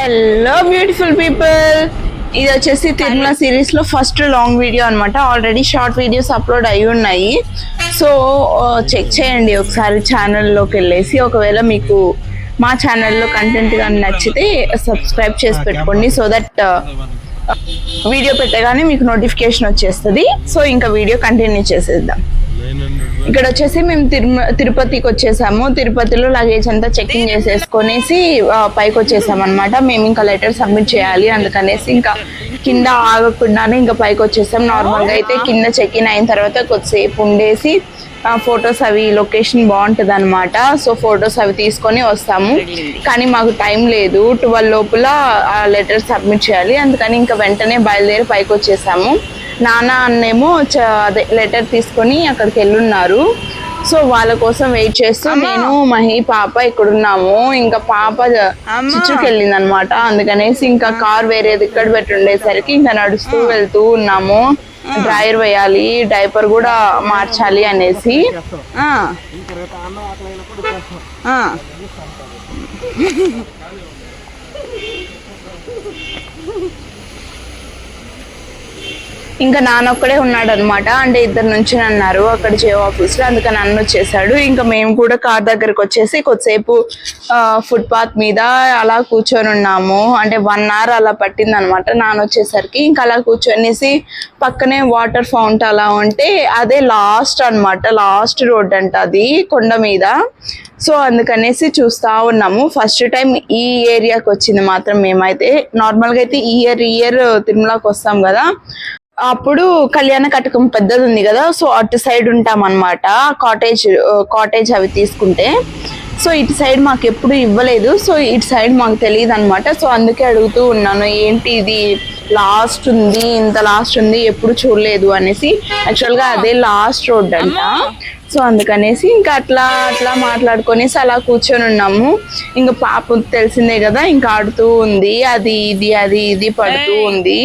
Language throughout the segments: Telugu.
హలో బ్యూటిఫుల్ పీపుల్, ఇది వచ్చేసి తిరుమల సిరీస్ లో ఫస్ట్ లాంగ్ వీడియో అనమాట. ఆల్రెడీ షార్ట్ వీడియోస్ అప్లోడ్ అయి ఉన్నాయి. సో చెక్ చేయండి ఒకసారి ఛానల్లోకి వెళ్ళేసి. ఒకవేళ మీకు మా ఛానల్లో కంటెంట్ కానీ నచ్చితే సబ్స్క్రైబ్ చేసి పెట్టుకోండి, సో దట్ వీడియో పెట్టగానే మీకు నోటిఫికేషన్ వచ్చేస్తుంది. సో ఇంకా వీడియో కంటిన్యూ చేసేద్దాం. ఇక్కడ వచ్చేసి మేము తిరుపతికి వచ్చేసాము. తిరుపతిలో లగేజ్ అంతా చెక్కింగ్ చేసేసుకొనేసి పైకి వచ్చేసాం అనమాట. మేము ఇంకా లెటర్ సబ్మిట్ చేయాలి, అందుకనేసి ఇంకా కింద ఆగకుండానే ఇంకా పైకి వచ్చేసాం. నార్మల్గా అయితే కింద చెక్కిన్ అయిన తర్వాత కొద్దిసేపు ఉండేసి ఫొటోస్ అవి లొకేషన్ బాగుంటుంది అనమాట. సో ఫొటోస్ అవి తీసుకొని వస్తాము. కానీ మాకు టైం లేదు, 12 లోపల లెటర్ సబ్మిట్ చేయాలి. అందుకని ఇంకా వెంటనే బయలుదేరి పైకి వచ్చేసాము. నాన్న అన్నేమో అదే లెటర్ తీసుకొని అక్కడికి వెళ్ళున్నారు. సో వాళ్ళ కోసం వెయిట్ చేస్తూ నేను మహి పాప ఇక్కడున్నాము. ఇంకా పాప చిచ్చుకి వెళ్ళింది అనమాట. అందుకనేసి ఇంకా కార్ వేరేది ఇక్కడ పెట్టుండేసరికి ఇంకా నడుస్తూ వెళ్తూ ఉన్నాము. డ్రైవర్ వేయాలి, డైపర్ కూడా మార్చాలి అనేసి. ఇంకా నాన్న ఒక్కడే ఉన్నాడు అనమాట. అంటే ఇద్దరు నుంచి అన్నారు అక్కడ జియో ఆఫీస్ లో, అందుకని అన్న వచ్చేసాడు. ఇంకా మేము కూడా కార్ దగ్గరకు వచ్చేసి కొద్దిసేపు ఫుట్పాత్ మీద అలా కూర్చొని ఉన్నాము. అంటే 1 hour అలా పట్టింది అనమాట నాన్న వచ్చేసరికి. ఇంకా అలా కూర్చొనేసి పక్కనే వాటర్ ఫౌంట్ అలా ఉంటే అదే లాస్ట్ అనమాట, లాస్ట్ రోడ్ అంట అది కొండ మీద. సో అందుకనేసి చూస్తా ఉన్నాము. ఫస్ట్ టైం ఈ ఏరియాకి వచ్చింది మాత్రం మేమైతే. నార్మల్గా అయితే ఇయర్ తిరుమలకి వస్తాం కదా, అప్పుడు కళ్యాణ కటకం పెద్దది ఉంది కదా, సో అటు సైడ్ ఉంటాం అనమాట. కాటేజ్ అవి తీసుకుంటే. సో ఇటు సైడ్ మాకు ఎప్పుడు ఇవ్వలేదు, సో ఇటు సైడ్ మాకు తెలియదు అనమాట. సో అందుకే అడుగుతూ ఉన్నాను, ఏంటి ఇది లాస్ట్ ఉంది, ఇంత లాస్ట్ ఉంది, ఎప్పుడు చూడలేదు అనేసి. యాక్చువల్గా అదే లాస్ట్ రోడ్ అంట. సో అందుకనేసి ఇంకా అట్లా మాట్లాడుకొనేసి అలా కూర్చొని ఉన్నాము. ఇంకా పాప తెలిసిందే కదా, ఇంకా ఆడుతూ ఉంది, అది ఇది పడుతూ ఉంది.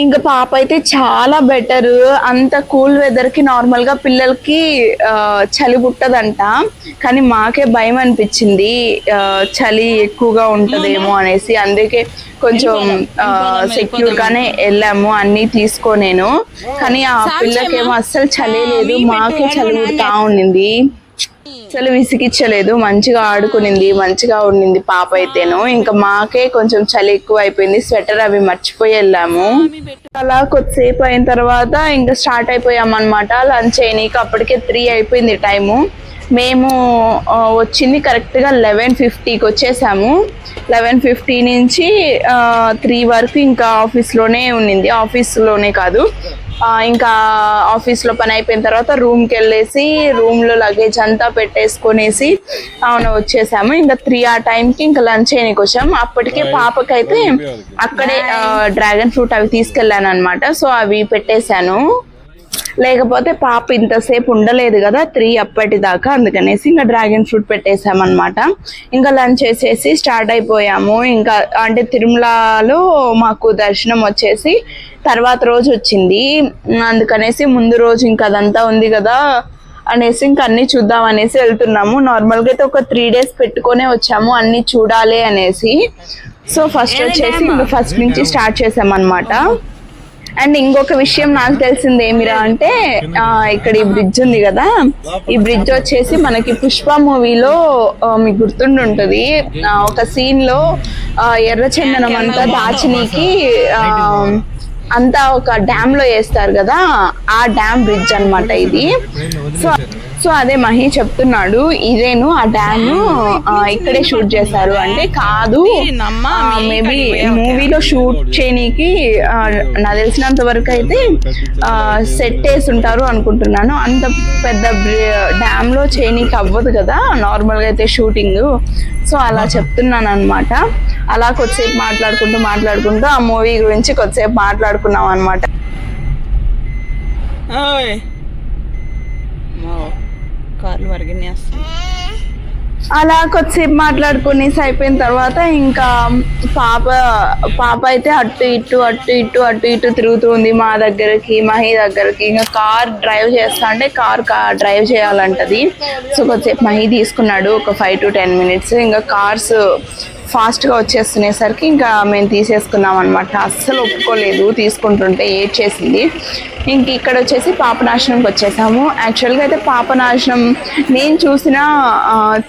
ఇంకా పాప అయితే చాలా బెటర్. అంత కూల్ వెదర్ కి నార్మల్ గా పిల్లలకి చలి పుట్టదంట, కానీ మాకే భయం అనిపించింది చలి ఎక్కువగా ఉంటదేమో అనేసి. అందుకే కొంచెం సెక్యూర్ గానే వెళ్ళాము అన్ని నేను. కానీ ఆ పిల్లకేమో అస్సలు చలి లేదు, మాకే చలి పుడతా ఉండింది. అసలు విసిగిచ్చలేదు, మంచిగా ఆడుకునింది, మంచిగా ఉండింది పాప అయితేను. ఇంకా మాకే కొంచెం చలి ఎక్కువ అయిపోయింది, స్వెటర్ అవి మర్చిపోయి వెళ్ళాము. అలా కొద్దిసేపు అయిన తర్వాత ఇంకా స్టార్ట్ అయిపోయాం అనమాట లంచ్ చేయనీకి. అప్పటికే 3 అయిపోయింది టైము. మేము వచ్చింది కరెక్ట్గా 11:50కి వచ్చేసాము. 11:50 నుంచి 3 వరకు ఇంకా ఆఫీస్లోనే ఉండింది. ఆఫీస్లోనే కాదు, ఇంకా ఆఫీస్లో పని అయిపోయిన తర్వాత రూమ్కి వెళ్ళేసి రూమ్లో లగేజ్ అంతా పెట్టేసుకొనేసి వచ్చేసాము. ఇంకా 3 ఆ టైంకి ఇంకా లంచ్ చేయడానికి వచ్చాము. అప్పటికే పాపకైతే అక్కడే డ్రాగన్ ఫ్రూట్ అవి తీసుకెళ్ళాను అనమాట. సో అవి పెట్టేశాను, లేకపోతే పాప ఇంతసేపు ఉండలేదు కదా 3 అప్పటిదాకా. అందుకనేసి ఇంకా డ్రాగన్ ఫ్రూట్ పెట్టేసామన్నమాట. ఇంకా లంచ్ చేసేసి స్టార్ట్ అయిపోయాము. ఇంకా అంటే తిరుమలలో మాకు దర్శనం వచ్చేసి తర్వాత రోజు వచ్చింది, అందుకనేసి ముందు రోజు ఇంకా అదంతా ఉంది కదా అనేసి ఇంకా అన్ని చూద్దాం అనేసి వెళ్తున్నాము. నార్మల్గా అయితే ఒక 3 days పెట్టుకొనే వచ్చాము అన్ని చూడాలి అనేసి. సో ఫస్ట్ వచ్చేసి ఇంకా ఫస్ట్ నుంచి స్టార్ట్ చేసామన్నమాట. అండ్ ఇంకొక విషయం నాకు తెలిసింది ఏమిరా అంటే, ఇక్కడ ఈ బ్రిడ్జ్ ఉంది కదా, ఈ బ్రిడ్జ్ వచ్చేసి మనకి పుష్ప మూవీలో మీకు గుర్తుండుంటది, ఒక సీన్ లో ఎర్రచందనం అంతా దాచినీకి అంతా ఒక డ్యామ్ లో వేస్తారు కదా, ఆ డ్యామ్ బ్రిడ్జ్ అనమాట ఇది. సో అదే మహి చెప్తున్నాడు, ఇదేను ఆ డ్యామ్ ఇక్కడే షూట్ చేశారు అంటే. కాదు, మేబీ మూవీలో షూట్ చేయనీకి నాకు తెలిసినంత వరకు అయితే సెట్ వేసి ఉంటారు అనుకుంటున్నాను. అంత పెద్ద డ్యామ్ లో చేయనీకి అవ్వదు కదా నార్మల్గా అయితే షూటింగ్. సో అలా చెప్తున్నాను అనమాట. అలా కొద్దిసేపు మాట్లాడుకుంటూ ఆ మూవీ గురించి కొద్దిసేపు మాట్లాడుకున్నాం అనమాట. అలా కొద్దిసేపు మాట్లాడుకునేసి అయిపోయిన తర్వాత ఇంకా పాప అయితే అటు ఇటు తిరుగుతుంది మా దగ్గరకి, మహి దగ్గరకి. ఇంకా కార్ డ్రైవ్ చేస్తా అంటే కార్ డ్రైవ్ చేయాలంటది. సో కొద్దిసేపు మహి తీసుకున్నాడు, ఒక 5 to 10 minutes. ఇంకా కార్స్ ఫాస్ట్గా వచ్చేస్తునేసరికి ఇంకా మేము తీసేసుకున్నాం అనమాట. అస్సలు ఒప్పుకోలేదు, తీసుకుంటుంటే ఏడ్ చేసింది. ఇంక ఇక్కడ వచ్చేసి పాపనాశనంకి వచ్చేసాము. యాక్చువల్గా అయితే పాపనాశనం నేను చూసిన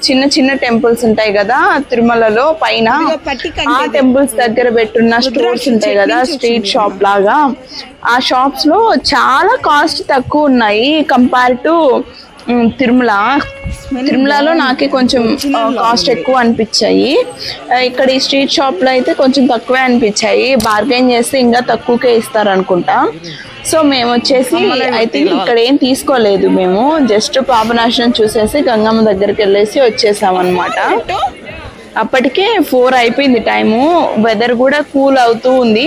చిన్న చిన్న టెంపుల్స్ ఉంటాయి కదా తిరుమలలో పైన, ఆ టెంపుల్స్ దగ్గర పెట్టున్న స్టోర్స్ ఉంటాయి కదా స్ట్రీట్ షాప్ లాగా, ఆ షాప్స్ లో చాలా కాస్ట్ తక్కువ ఉన్నాయి కంపేర్ టు తిరుమలలో నాకే కొంచెం కాస్ట్ ఎక్కువ అనిపించాయి. ఇక్కడ ఈ స్ట్రీట్ షాప్ లో అయితే కొంచెం తక్కువే అనిపించాయి. బార్గెన్ చేస్తే ఇంకా తక్కువకే ఇస్తారు అనుకుంటా. సో మేము వచ్చేసి అయితే ఇక్కడ ఏం తీసుకోలేదు, మేము జస్ట్ పాపనాశనం చూసేసి గంగమ్మ దగ్గరికి వెళ్ళేసి వచ్చేసాం అనమాట. అప్పటికే 4 అయిపోయింది టైము. వెదర్ కూడా కూల్ అవుతూ ఉంది,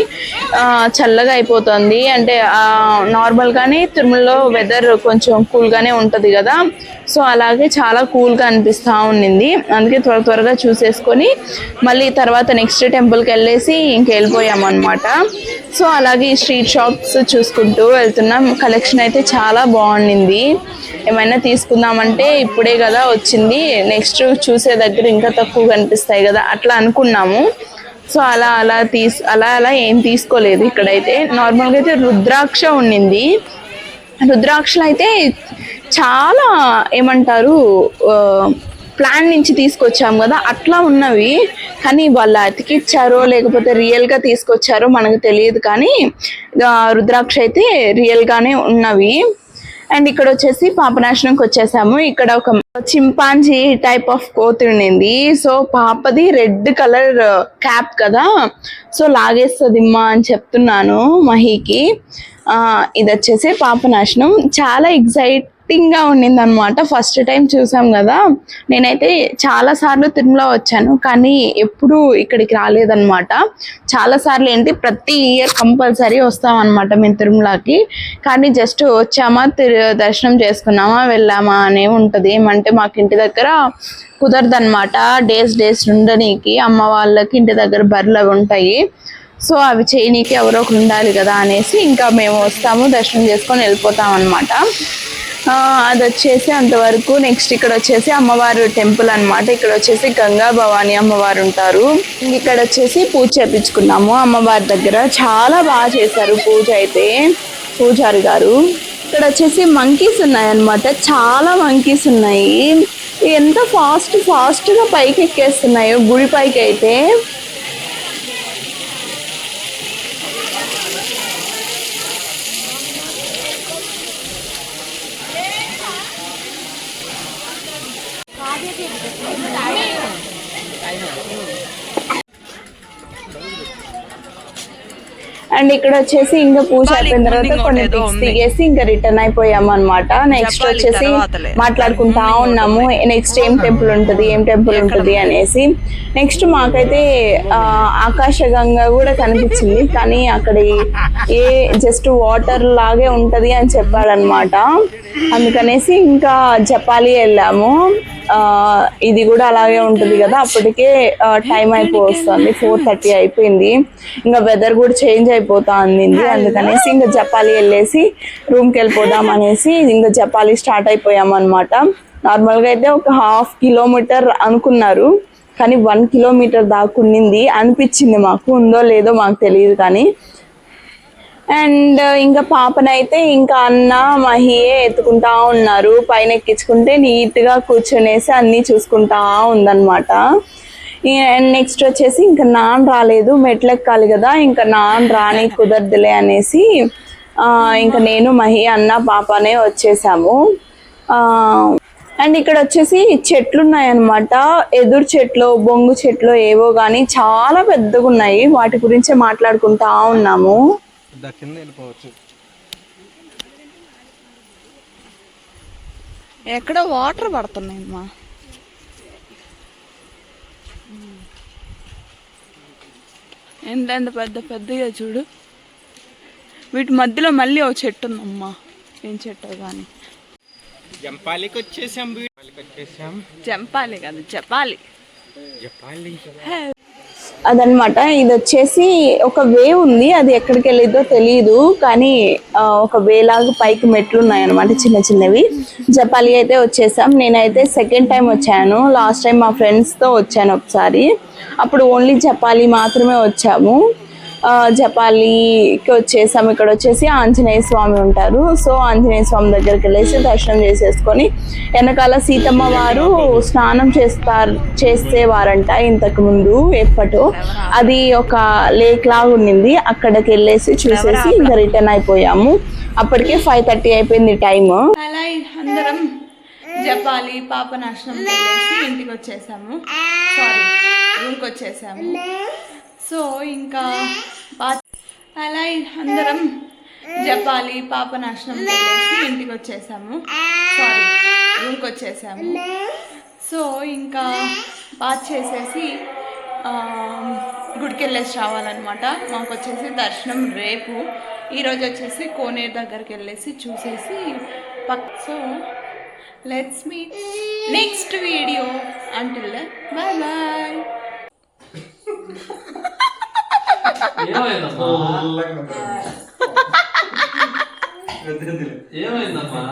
చల్లగా అయిపోతుంది. అంటే నార్మల్గానే తిరుమలలో వెదర్ కొంచెం కూల్గానే ఉంటుంది కదా, సో అలాగే చాలా కూల్గా అనిపిస్తూ ఉండింది. అందుకే త్వరగా చూసేసుకొని మళ్ళీ తర్వాత నెక్స్ట్ టెంపుల్కి వెళ్ళేసి వెళ్ళిపోయామన్నమాట. సో అలాగే ఈ స్ట్రీట్ షాప్స్ చూసుకుంటూ వెళ్తున్నాం. కలెక్షన్ అయితే చాలా బాగుండింది. ఏమైనా తీసుకుందామంటే ఇప్పుడే కదా వచ్చింది, నెక్స్ట్ చూసే దగ్గర ఇంకా తక్కువ కనిపిస్తాయి కదా అట్లా అనుకున్నాము. సో అలా ఏం తీసుకోలేదు. ఇక్కడైతే నార్మల్గా అయితే రుద్రాక్ష ఉండింది. రుద్రాక్షలు అయితే చాలా ఏమంటారు ప్లాన్ నుంచి తీసుకొచ్చాము కదా అట్లా ఉన్నవి, కానీ వాళ్ళు అతికిచ్చారో లేకపోతే రియల్గా తీసుకొచ్చారో మనకు తెలియదు, కానీ రుద్రాక్ష అయితే రియల్గానే ఉన్నవి. అండ్ ఇక్కడ వచ్చేసి పాపనాశనంకి వచ్చేసాము. ఇక్కడ ఒక చింపాంజీ టైప్ ఆఫ్ కోతి ఉండింది. సో పాపది రెడ్ కలర్ క్యాప్ కదా, సో లాగేస్తుందిమ్మా అని చెప్తున్నాను మహీకి. ఇది వచ్చేసి పాపనాశనం. చాలా ఎగ్జైటింగ్ గా ఉండింది అనమాట. ఫస్ట్ టైం చూసాం కదా. నేనైతే చాలా సార్లు తిరుమల వచ్చాను, కానీ ఎప్పుడు ఇక్కడికి రాలేదన్నమాట. చాలా సార్లు ఏంటి ప్రతి ఇయర్ కంపల్సరీ వస్తాం అనమాట మేము తిరుమలకి, కానీ జస్ట్ వచ్చామా దర్శనం చేసుకున్నామా వెళ్ళామా అనే ఉంటుంది. ఏమంటే మాకు ఇంటి దగ్గర కుదరదన్నమాట డేస్ ఉండనీకి. అమ్మ వాళ్ళకి ఇంటి దగ్గర బర్రెలు ఉంటాయి, సో అవి చేయనీకి ఎవరో ఒకరు ఉండాలి కదా అనేసి ఇంకా మేము వస్తాము, దర్శనం చేసుకొని వెళ్ళిపోతాం అనమాట. అది వచ్చేసి అంతవరకు. నెక్స్ట్ ఇక్కడ వచ్చేసి అమ్మవారు టెంపుల్ అనమాట. ఇక్కడ వచ్చేసి గంగా భవాని అమ్మవారు ఉంటారు. ఇక్కడ వచ్చేసి పూజ చేపించుకున్నాము అమ్మవారి దగ్గర. చాలా బాగా చేశారు పూజ అయితే పూజారి గారు. ఇక్కడ వచ్చేసి మంకీస్ ఉన్నాయి అనమాట. చాలా మంకీస్ ఉన్నాయి. ఎంత ఫాస్ట్గా పైకి ఎక్కేస్తున్నాయో గుడి పైకి అయితే. అండ్ ఇక్కడ వచ్చేసి ఇంకా పూజ అయిపోయిన తర్వాత కొన్ని పిక్స్ దిగేసి ఇంకా రిటర్న్ అయిపోయాము అనమాట. నెక్స్ట్ వచ్చేసి మాట్లాడుకుంటా ఉన్నాము నెక్స్ట్ ఏం టెంపుల్ ఉంటుంది అనేసి. నెక్స్ట్ మాకైతే ఆకాశగంగా కూడా కనిపించింది, కానీ అక్కడ జస్ట్ వాటర్ లాగే ఉంటది అని చెప్పాడనమాట. అందుకనేసి ఇంకా జపాలి వెళ్ళాము. ఇది కూడా అలాగే ఉంటుంది కదా. అప్పటికే టైం అయిపోతుంది, 4:30 అయిపోయింది. ఇంకా వెదర్ కూడా చేంజ్ అయిపోతా అందింది. అందుకనేసి ఇంకా జపాలి వెళ్ళేసి రూమ్కి వెళ్ళిపోదాం అనేసి ఇంకా జపాలి స్టార్ట్ అయిపోయాం అనమాట. నార్మల్గా అయితే ఒక 1/2 కిలోమీటర్ అనుకున్నారు, కానీ 1 కిలోమీటర్ దాకా ఉన్నింది అనిపించింది మాకు. ఉందో లేదో మాకు తెలియదు కానీ. అండ్ ఇంకా పాపనైతే ఇంకా అన్న మహియే ఎత్తుకుంటా ఉన్నారు. పైన ఎక్కించుకుంటే నీట్గా కూర్చొనేసి అన్నీ చూసుకుంటా ఉందన్నమాట. అండ్ నెక్స్ట్ వచ్చేసి ఇంకా నాన్న రాలేదు, మెట్లు ఎక్కాలి కదా, ఇంకా నాన్న రాని కుదరదులే అనేసి ఇంకా నేను మహి అన్న పాపనే వచ్చేసాము. అండ్ ఇక్కడ వచ్చేసి చెట్లు ఉన్నాయన్నమాట. ఎదురు చెట్లు బొంగు చెట్లు ఏవో కానీ చాలా పెద్దగా ఉన్నాయి. వాటి గురించే మాట్లాడుకుంటా ఉన్నాము. ఎక్కడ వాటర్ పడుతున్నాయమ్మా. ఎంత పెద్దగా చూడు. వీటి మధ్యలో మళ్ళీ ఒక చెట్టు ఉందమ్మా. ఏం చెట్టు కానీ జంపాలికి వచ్చేసాం. జంపాలి కాదు, చెప్పాలి. అదనమాట. ఇది వచ్చేసి ఒక వే ఉంది, అది ఎక్కడికి వెళ్ళిద్దో తెలియదు, కానీ ఒక వే లాగా పైకి మెట్లు ఉన్నాయన్నమాట, చిన్న చిన్నవి. జపాలి అయితే వచ్చేసాం. నేనైతే సెకండ్ టైం వచ్చాను. లాస్ట్ టైం మా ఫ్రెండ్స్తో వచ్చాను ఒకసారి, అప్పుడు ఓన్లీ జపాలి మాత్రమే వచ్చాము. జపాలికి వచ్చేసాం. ఇక్కడ వచ్చేసి ఆంజనేయ స్వామి ఉంటారు. సో ఆంజనేయ స్వామి దగ్గరికి వెళ్ళేసి దర్శనం చేసేసుకొని, వెనకాల సీతమ్మ వారు స్నానం చేసేవారంట ఇంతకు ముందు ఎప్పటో. అది ఒక లేక్ లాగా ఉండింది, అక్కడికి వెళ్ళేసి చూసేసి ఇంకా రిటర్న్ అయిపోయాము. అప్పటికే 5:30 అయిపోయింది టైము. అలా అందరం జపాలి పాపనాశనం వెళ్ళేసి ఇంటికి వచ్చేసాము, సారీ రూమ్కి వచ్చేసాము. సో ఇంకా అలా అందరం జపాలి పాపనాశనం వెళ్ళేసి ఇంటికి వచ్చేసాము, సారీ రూమ్కి వచ్చేసాము. సో ఇంకా బాత్ చేసేసి గుడికి వెళ్ళేసి రావాలన్నమాట. మాకు వచ్చేసి దర్శనం రేపు. ఈరోజు వచ్చేసి కోనేరు దగ్గరికి వెళ్ళేసి చూసేసి so let's meet next video. Until then bye bye. ఏమైందమ్మా?